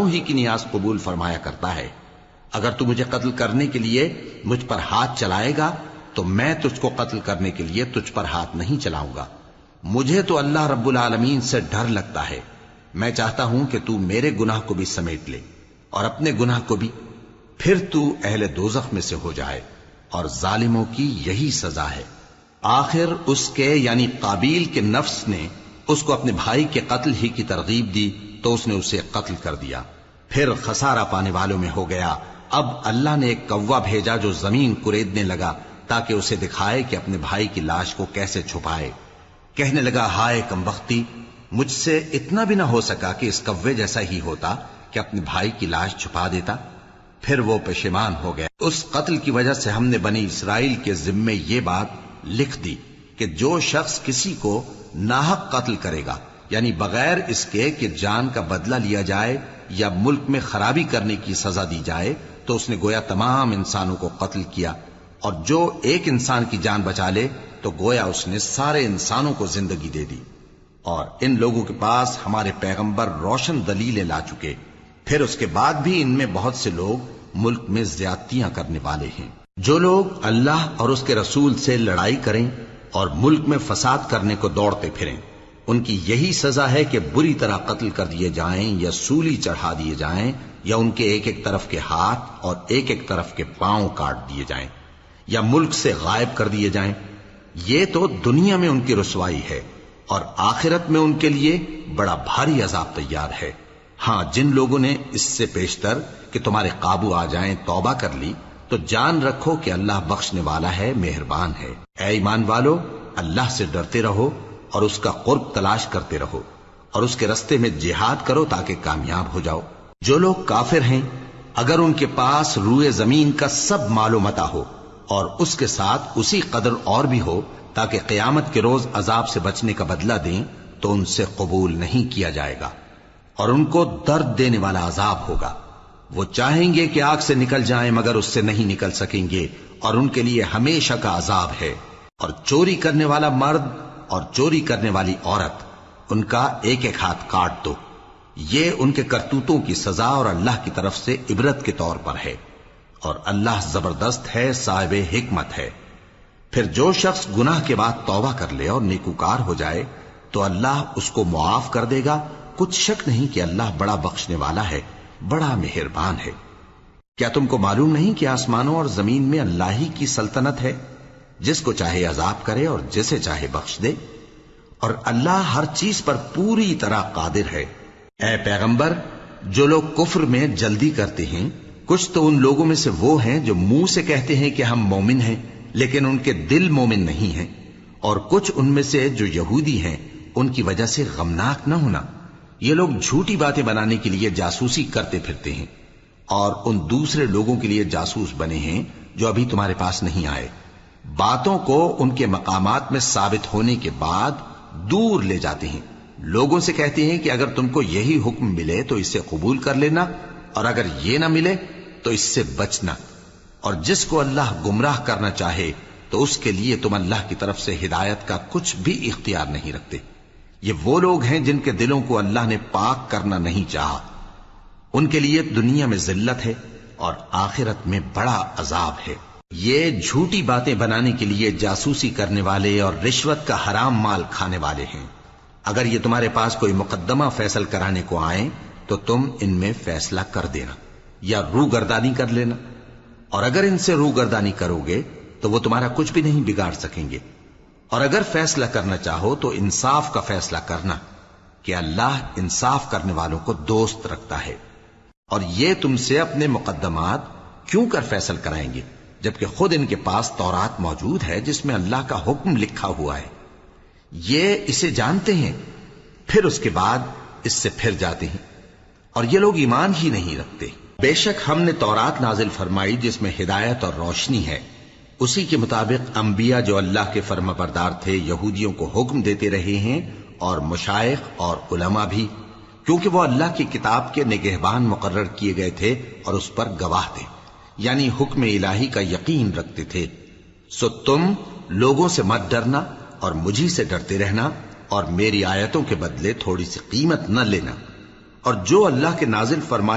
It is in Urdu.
گناہگاروں ہی کی نیاز قبول فرمایا کرتا ہے۔ اگر تو مجھے قتل کرنے کے لیے مجھ پر ہاتھ چلائے گا تو میں تجھ کو قتل کرنے کے لیے تجھ پر ہاتھ نہیں چلاؤں گا۔ مجھے تو اللہ رب العالمین سے ڈر لگتا ہے۔ میں چاہتا ہوں کہ تو میرے گناہ کو بھی سمیٹ لے اور اپنے گناہ کو بھی، پھر تو اہل دوزخ میں سے ہو جائے، اور ظالموں کی یہی سزا ہے۔ آخر اس کے یعنی قابیل کے نفس نے اس کو اپنے بھائی کے قتل ہی کی ترغیب دی تو اس نے اسے قتل کر دیا، پھر خسارہ پانے والوں میں ہو گیا۔ اب اللہ نے ایک کوا بھیجا جو زمین کریدنے لگا تاکہ اسے دکھائے کہ اپنے بھائی کی لاش کو کیسے چھپائے۔ کہنے لگا، ہائے کمبختی، مجھ سے اتنا بھی نہ ہو سکا کہ اس کوے جیسا ہی ہوتا کہ اپنے بھائی کی لاش چھپا دیتا۔ پھر وہ پشیمان ہو گیا۔ اس قتل کی وجہ سے ہم نے بنی اسرائیل کے ذمے یہ بات لکھ دی کہ جو شخص کسی کو ناحق قتل کرے گا، یعنی بغیر اس کے کہ جان کا بدلہ لیا جائے یا ملک میں خرابی کرنے کی سزا دی جائے، تو اس نے گویا تمام انسانوں کو قتل کیا، اور جو ایک انسان کی جان بچا لے تو گویا اس نے سارے انسانوں کو زندگی دے دی۔ اور ان لوگوں کے پاس ہمارے پیغمبر روشن دلیلیں لا چکے، پھر اس کے بعد بھی ان میں بہت سے لوگ ملک میں زیادتیاں کرنے والے ہیں۔ جو لوگ اللہ اور اس کے رسول سے لڑائی کریں اور ملک میں فساد کرنے کو دوڑتے پھریں، ان کی یہی سزا ہے کہ بری طرح قتل کر دیے جائیں یا سولی چڑھا دیے جائیں، یا ان کے ایک ایک طرف کے ہاتھ اور ایک ایک طرف کے پاؤں کاٹ دیے جائیں، یا ملک سے غائب کر دیے جائیں۔ یہ تو دنیا میں ان کی رسوائی ہے، اور آخرت میں ان کے لیے بڑا بھاری عذاب تیار ہے۔ ہاں، جن لوگوں نے اس سے پیشتر کہ تمہارے قابو آ جائیں توبہ کر لی تو جان رکھو کہ اللہ بخشنے والا ہے، مہربان ہے۔ اے ایمان والو، اللہ سے ڈرتے رہو اور اس کا قرب تلاش کرتے رہو، اور اس کے رستے میں جہاد کرو تاکہ کامیاب ہو جاؤ۔ جو لوگ کافر ہیں، اگر ان کے پاس روئے زمین کا سب مال و متاع ہو اور اس کے ساتھ اسی قدر اور بھی ہو تاکہ قیامت کے روز عذاب سے بچنے کا بدلہ دیں، تو ان سے قبول نہیں کیا جائے گا، اور ان کو درد دینے والا عذاب ہوگا۔ وہ چاہیں گے کہ آگ سے نکل جائیں مگر اس سے نہیں نکل سکیں گے، اور ان کے لیے ہمیشہ کا عذاب ہے۔ اور چوری کرنے والا مرد اور چوری کرنے والی عورت، ان کا ایک ایک ہاتھ کاٹ دو۔ یہ ان کے کرتوتوں کی سزا اور اللہ کی طرف سے عبرت کے طور پر ہے، اور اللہ زبردست ہے، صاحب حکمت ہے۔ پھر جو شخص گناہ کے بعد توبہ کر لے اور نیکوکار ہو جائے تو اللہ اس کو معاف کر دے گا۔ کچھ شک نہیں کہ اللہ بڑا بخشنے والا ہے، بڑا مہربان ہے۔ کیا تم کو معلوم نہیں کہ آسمانوں اور زمین میں اللہ ہی کی سلطنت ہے، جس کو چاہے عذاب کرے اور جسے چاہے بخش دے، اور اللہ ہر چیز پر پوری طرح قادر ہے۔ اے پیغمبر، جو لوگ کفر میں جلدی کرتے ہیں، کچھ تو ان لوگوں میں سے وہ ہیں جو منہ سے کہتے ہیں کہ ہم مومن ہیں لیکن ان کے دل مومن نہیں ہیں، اور کچھ ان میں سے جو یہودی ہیں، ان کی وجہ سے غمناک نہ ہونا۔ یہ لوگ جھوٹی باتیں بنانے کے لیے جاسوسی کرتے پھرتے ہیں، اور ان دوسرے لوگوں کے لیے جاسوس بنے ہیں جو ابھی تمہارے پاس نہیں آئے۔ باتوں کو ان کے مقامات میں ثابت ہونے کے بعد دور لے جاتے ہیں، لوگوں سے کہتے ہیں کہ اگر تم کو یہی حکم ملے تو اسے قبول کر لینا، اور اگر یہ نہ ملے تو اس سے بچنا، اور جس کو اللہ گمراہ کرنا چاہے تو اس کے لیے تم اللہ کی طرف سے ہدایت کا کچھ بھی اختیار نہیں رکھتے۔ یہ وہ لوگ ہیں جن کے دلوں کو اللہ نے پاک کرنا نہیں چاہا، ان کے لیے دنیا میں ذلت ہے اور آخرت میں بڑا عذاب ہے۔ یہ جھوٹی باتیں بنانے کے لیے جاسوسی کرنے والے اور رشوت کا حرام مال کھانے والے ہیں۔ اگر یہ تمہارے پاس کوئی مقدمہ فیصل کرانے کو آئیں تو تم ان میں فیصلہ کر دینا یا روگردانی کر لینا، اور اگر ان سے روگردانی کرو گے تو وہ تمہارا کچھ بھی نہیں بگاڑ سکیں گے۔ اور اگر فیصلہ کرنا چاہو تو انصاف کا فیصلہ کرنا، کہ اللہ انصاف کرنے والوں کو دوست رکھتا ہے۔ اور یہ تم سے اپنے مقدمات کیوں کر فیصل کرائیں گے جبکہ خود ان کے پاس تورات موجود ہے جس میں اللہ کا حکم لکھا ہوا ہے۔ یہ اسے جانتے ہیں، پھر اس کے بعد اس سے پھر جاتے ہیں، اور یہ لوگ ایمان ہی نہیں رکھتے۔ بے شک ہم نے تورات نازل فرمائی جس میں ہدایت اور روشنی ہے، اسی کے مطابق انبیاء جو اللہ کے فرما بردار تھے یہودیوں کو حکم دیتے رہے ہیں، اور مشائخ اور علماء بھی، کیونکہ وہ اللہ کی کتاب کے نگہبان مقرر کیے گئے تھے اور اس پر گواہ تھے، یعنی حکم الہی کا یقین رکھتے تھے۔ سو تم لوگوں سے مت ڈرنا اور مجھی سے ڈرتے رہنا، اور میری آیتوں کے بدلے تھوڑی سی قیمت نہ لینا، اور جو اللہ کے نازل فرمائے